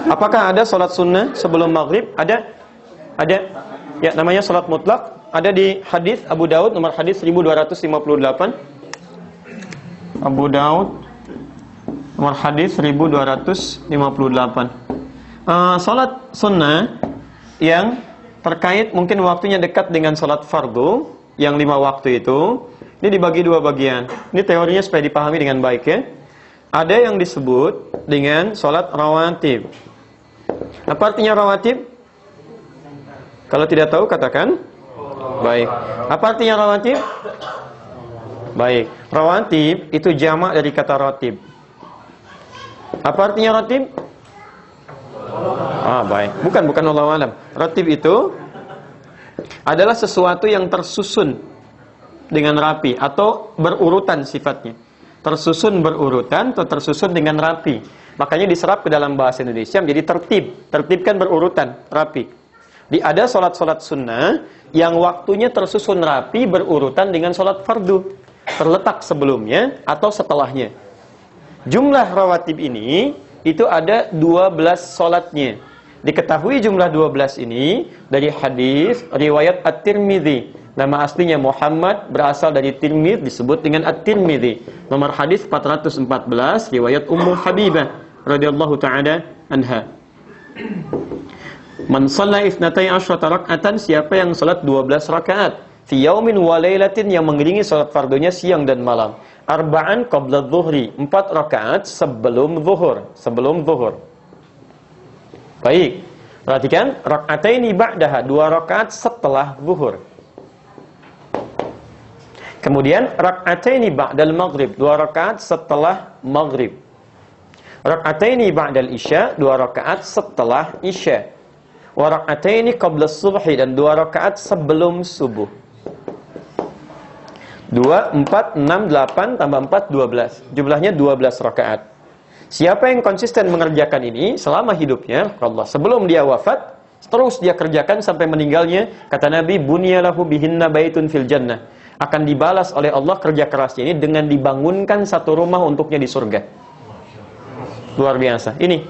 Apakah ada sholat sunnah sebelum maghrib? Ada. Ada. Ya, namanya sholat mutlak. Ada di hadis Abu Daud nomor hadis 1258. Abu Daud nomor hadis 1258. Sholat sunnah yang terkait mungkin waktunya dekat dengan sholat fardu yang 5 waktu itu, ini dibagi 2 bagian. Ini teorinya supaya dipahami dengan baik ya. Ada yang disebut dengan sholat rawatib. Apa artinya rawatib? Kalau tidak tahu katakan. Baik. Apa artinya rawatib? Baik. Rawatib itu jamak dari kata ratib. Apa artinya ratib? Baik. Bukan Allahu a'lam. Ratib itu adalah sesuatu yang tersusun dengan rapi atau berurutan sifatnya. Tersusun berurutan atau tersusun dengan rapi. Makanya diserap ke dalam bahasa Indonesia menjadi tertib. Tertibkan berurutan, rapi. Ada sholat-sholat sunnah yang waktunya tersusun rapi berurutan dengan sholat fardu. Terletak sebelumnya atau setelahnya. Jumlah rawatib ini itu ada 12 sholatnya. Diketahui jumlah 12 ini dari hadis riwayat At-Tirmidzi. Nama aslinya Muhammad, berasal dari Tirmidz, disebut dengan At-Tirmidzi. Nomor hadis 414 riwayat Ummu Habibah radhiyallahu taala anha. Man shalla 12 raka'atan, siapa yang salat 12 rakaat fi yaumin wa lailatin, yang mengiringi salat fardunya siang dan malam. Arba'an qabla dhuhri, 4 rakaat sebelum zuhur. Baik. Perhatikan, raka'ataini ba'daha, 2 rakaat setelah zuhur. Kemudian raka'ataini ba'dal maghrib, 2 rakaat setelah maghrib. Raka'ataini ba'dal isya, 2 rakaat setelah isya. Wa raka'ataini qabla subhi, dan 2 rakaat sebelum subuh. 2, 4, 6, 8, tambah 4, 12. Jumlahnya 12 rakaat. Siapa yang konsisten mengerjakan ini selama hidupnya, Allah, sebelum dia wafat, terus dia kerjakan sampai meninggalnya, kata Nabi, bunyalahu bihinna baitun fil jannah. Akan dibalas oleh Allah kerja kerasnya ini dengan dibangunkan satu rumah untuknya di surga. Luar biasa. Ini.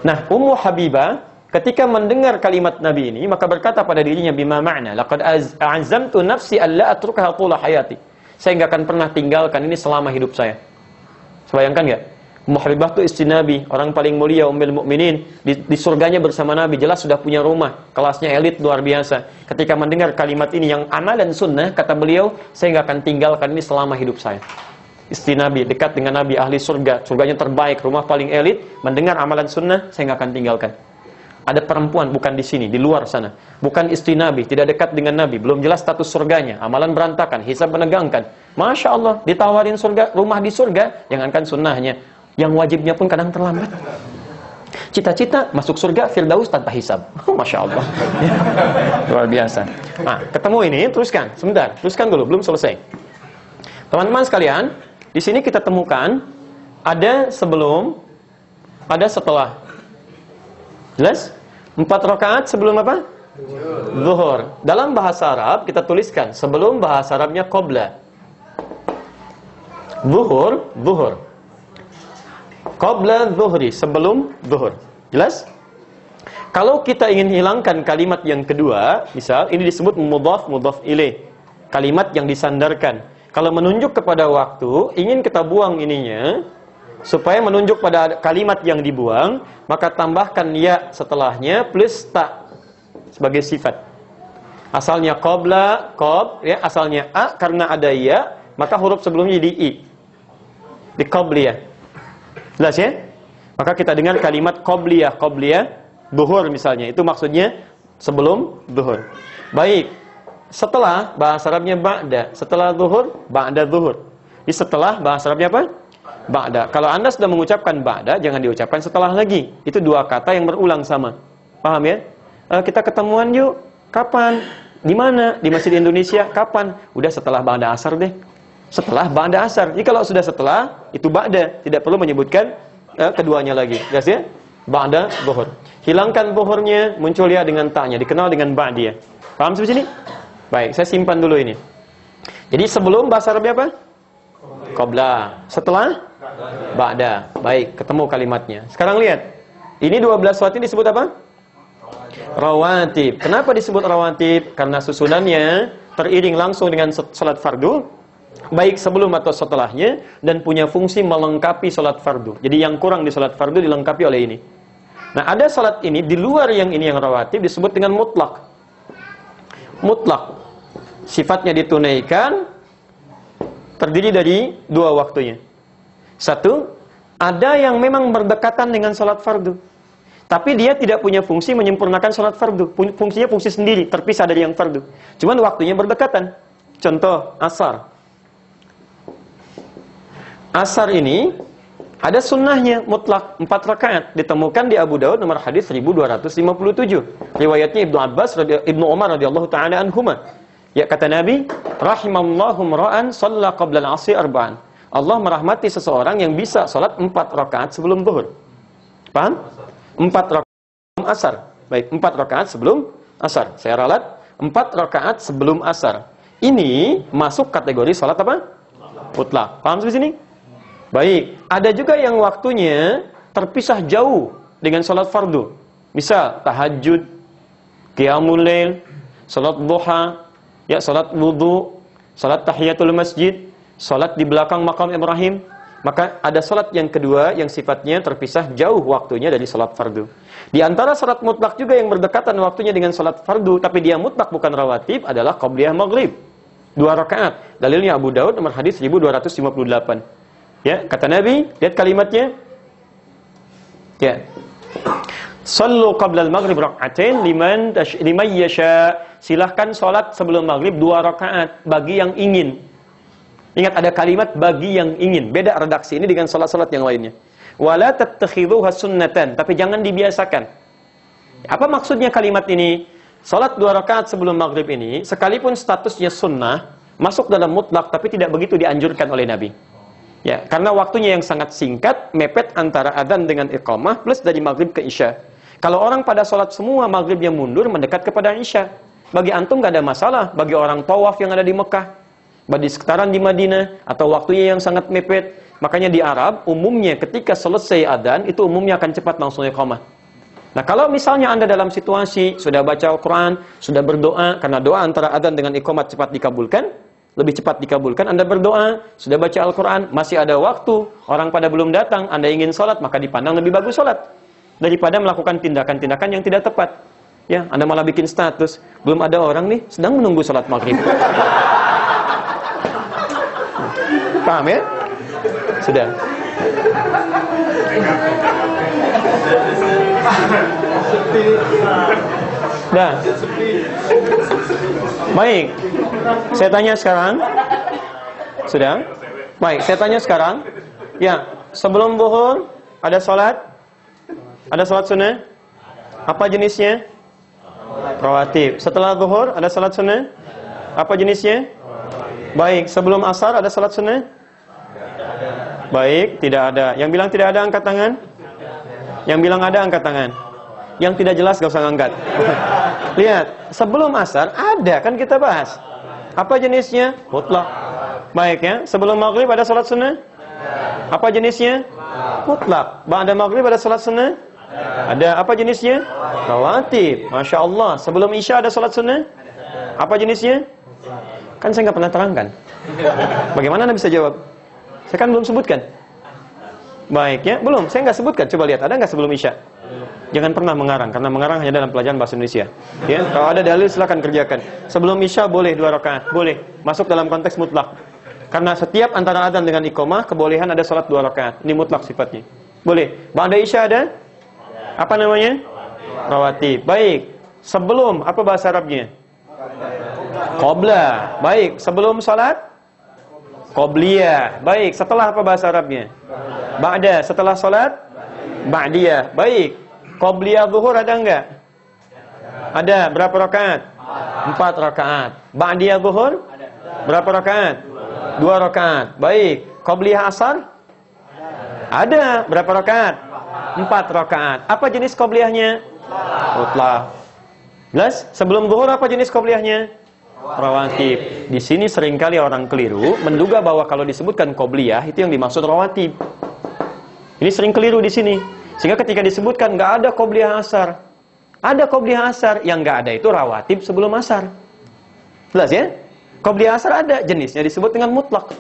Nah, Ummu Habibah ketika mendengar kalimat Nabi ini, maka berkata pada dirinya, bima ma'na, laqad a'azamtu nafsi alla atrukaha tula hayati. Saya enggak akan pernah tinggalkan ini selama hidup saya. Bayangkan enggak? Ummu Habibah itu istri Nabi, orang paling mulia, Ummul Mukminin, di surganya bersama Nabi, jelas sudah punya rumah, kelasnya elit luar biasa. Ketika mendengar kalimat ini yang amal dan sunnah, kata beliau, saya enggak akan tinggalkan ini selama hidup saya. Istri Nabi, dekat dengan Nabi, ahli surga, surganya terbaik, rumah paling elit, mendengar amalan sunnah, saya enggak akan tinggalkan. Ada perempuan, bukan di sini, di luar sana, bukan istri Nabi, tidak dekat dengan Nabi, belum jelas status surganya, amalan berantakan, hisab menegangkan. Masya Allah, ditawarin surga, rumah di surga, jangankan sunnahnya, yang wajibnya pun kadang terlambat. Cita-cita masuk surga Firdaus tanpa hisab. Masya Allah. Luar biasa. Nah, ketemu ini, teruskan. Sebentar, teruskan dulu, belum selesai. Teman-teman sekalian, di sini kita temukan ada sebelum, ada setelah. Jelas? 4 rakaat sebelum apa? Zuhur. Dalam bahasa Arab kita tuliskan sebelum, bahasa Arabnya qabla. Zuhur. Qabla zuhri, sebelum zuhur. Jelas? Kalau kita ingin hilangkan kalimat yang kedua, misal ini disebut mudhaf ilaih, kalimat yang disandarkan. Kalau menunjuk kepada waktu, ingin kita buang ininya, supaya menunjuk pada kalimat yang dibuang, maka tambahkan ya setelahnya plus ta sebagai sifat. Asalnya qabla, ya, asalnya a, karena ada ya, maka huruf sebelumnya jadi i. Di qabliyah. Jelas ya? Maka kita dengar kalimat qabliyah, zuhur misalnya, itu maksudnya sebelum zuhur. Baik. Setelah, bahasa Arabnya ba'da. Setelah zuhur, ba'da zuhur. Di setelah, bahasa Arabnya apa? Ba'da. Kalau Anda sudah mengucapkan ba'da, jangan diucapkan setelah lagi. Itu 2 kata yang berulang sama. Paham ya? Kita ketemuan yuk. Kapan? Di mana? Di Masjid Indonesia. Kapan? Udah setelah ba'da asar deh. Setelah ba'da asar. Jadi kalau sudah setelah, itu ba'da. Tidak perlu menyebutkan keduanya lagi. Jelas ya? Ba'da zuhur. Hilangkan zuhurnya, muncul ya dengan ta'nya. Dikenal dengan ba'diyah. Paham sampai sini? Baik, saya simpan dulu ini. Jadi sebelum, bahasa Arabnya apa? Qabla. Setelah? Ba'da. Baik, ketemu kalimatnya. Sekarang lihat. Ini 12 salat ini disebut apa? Rawatib. Kenapa disebut rawatib? Karena susunannya teriring langsung dengan salat fardu, baik sebelum atau setelahnya, dan punya fungsi melengkapi salat fardu. Jadi yang kurang di salat fardu dilengkapi oleh ini. Nah, ada salat ini di luar yang ini yang rawatib disebut dengan mutlak. Mutlak. Sifatnya ditunaikan, terdiri dari dua waktunya. Satu, ada yang memang berdekatan dengan salat fardu, tapi dia tidak punya fungsi menyempurnakan salat fardu. Fungsinya fungsi sendiri, terpisah dari yang fardu. Cuman waktunya berdekatan. Contoh, asar. Asar ini ada sunnahnya mutlak 4 rakaat. Ditemukan di Abu Daud nomor hadis 1257. Riwayatnya Ibnu Umar radhiyallahu taala anhuma. Ya, kata Nabi, rahimallahu ra'an shalla qabla al-'asri arba'an. Allah merahmati seseorang yang bisa salat 4 rakaat sebelum zuhur. Paham? 4 rakaat sebelum asar. Baik, 4 rakaat sebelum asar. Saya ralat 4 rakaat sebelum asar. Ini masuk kategori salat apa? Mutlak. Paham sampai sini? Baik, ada juga yang waktunya terpisah jauh dengan salat fardu. Misal tahajud, qiyamul lail, salat duha, ya salat wudu, salat tahiyatul masjid, salat di belakang makam Ibrahim. Maka ada salat yang kedua yang sifatnya terpisah jauh waktunya dari salat fardu. Di antara salat mutlak juga yang berdekatan waktunya dengan salat fardu, tapi dia mutlak bukan rawatib, adalah qabliyah maghrib. 2 rakaat. Dalilnya Abu Daud nomor hadis 1258. Ya, kata Nabi, lihat kalimatnya. Ya. Sallu qabla al-maghrib rak'atain liman yasha. Silahkan salat sebelum maghrib 2 rakaat bagi yang ingin. Ingat, ada kalimat bagi yang ingin. Beda redaksi ini dengan salat-salat yang lainnya. Wala tattakhidhuha sunnatan, tapi jangan dibiasakan. Apa maksudnya kalimat ini? Salat 2 rakaat sebelum maghrib ini, sekalipun statusnya sunnah, masuk dalam mutlak, tapi tidak begitu dianjurkan oleh Nabi. Ya, karena waktunya yang sangat singkat, mepet antara adzan dengan iqamah, plus dari maghrib ke isya. Kalau orang pada salat semua maghribnya mundur, mendekat kepada isya. Bagi antum nggak ada masalah. Bagi orang tawaf yang ada di Mekah, bagi sekitaran di Madinah, atau waktunya yang sangat mepet. Makanya di Arab, umumnya ketika selesai adzan, itu umumnya akan cepat langsung iqamah. Nah, kalau misalnya Anda dalam situasi sudah baca Al-Quran, sudah berdoa, karena doa antara adzan dengan iqamat cepat dikabulkan, lebih cepat dikabulkan, Anda berdoa, sudah baca Al-Quran, masih ada waktu, orang pada belum datang, Anda ingin sholat, maka dipandang lebih bagus sholat daripada melakukan tindakan-tindakan yang tidak tepat. Ya, Anda malah bikin status, belum ada orang nih, sedang menunggu sholat maghrib. Paham ya? Sudah. Dah. Baik. Saya tanya sekarang. Sudah? Baik, saya tanya sekarang. Ya, sebelum zuhur ada salat? Ada salat sunnah? Apa jenisnya? Rawatib. Setelah zuhur ada salat sunnah? Apa jenisnya? Baik, sebelum asar ada salat sunnah? Baik, tidak ada. Yang bilang tidak ada angkat tangan? Yang bilang ada angkat tangan? Yang tidak jelas gak usah angkat. Lihat, sebelum asar ada, kan kita bahas. Apa jenisnya? Mutlak. Baik ya, sebelum maghrib ada salat sunnah? Apa jenisnya? Mutlak. Ba'da maghrib ada salat sunnah? Ada. Apa jenisnya? Rawatib. Masya Allah. Sebelum isya ada salat sunnah? Apa jenisnya? Kan saya nggak pernah terangkan. Bagaimana Anda bisa jawab? Saya kan belum sebutkan. Baik ya, belum. Saya nggak sebutkan. Coba lihat, ada nggak sebelum isya? Jangan pernah mengarang, karena mengarang hanya dalam pelajaran bahasa Indonesia. Ya, kalau ada dalil silakan kerjakan. Sebelum isya boleh 2 rakaat, boleh. Masuk dalam konteks mutlak. Karena setiap antara adzan dengan iqamah kebolehan ada salat 2 rakaat. Ini mutlak sifatnya. Boleh. Ba'da isya ada? Apa namanya? Rawatib. Baik. Sebelum, apa bahasa Arabnya? Qabla. Baik. Sebelum salat? Qabliyah. Baik. Setelah, apa bahasa Arabnya? Ba'da. Setelah salat? Ba'diyah. Baik. Qabliyah zuhur ada enggak? Ada. Berapa rakaat? 4 rakaat. Ba'diyah zuhur? Berapa rakaat? 2 rakaat. Baik. Qabliyah asar? Ada. Berapa rakaat? 4 rakaat. Apa jenis qabliyahnya? Mutlak. Jelas? Sebelum zuhur apa jenis qabliyahnya? Rawatib. Di sini seringkali orang keliru menduga bahwa kalau disebutkan qabliyah itu yang dimaksud rawatib. Ini sering keliru di sini. Sehingga ketika disebutkan nggak ada qobliyah asar, ada qobliyah asar, yang nggak ada itu rawatib sebelum asar. Jelas ya? Qobliyah asar ada, jenisnya disebut dengan mutlak.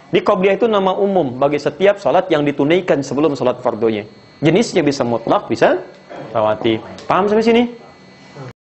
Di qobliyah itu nama umum bagi setiap salat yang ditunaikan sebelum salat fardunya. Jenisnya bisa mutlak, bisa rawatib. Paham sampai sini?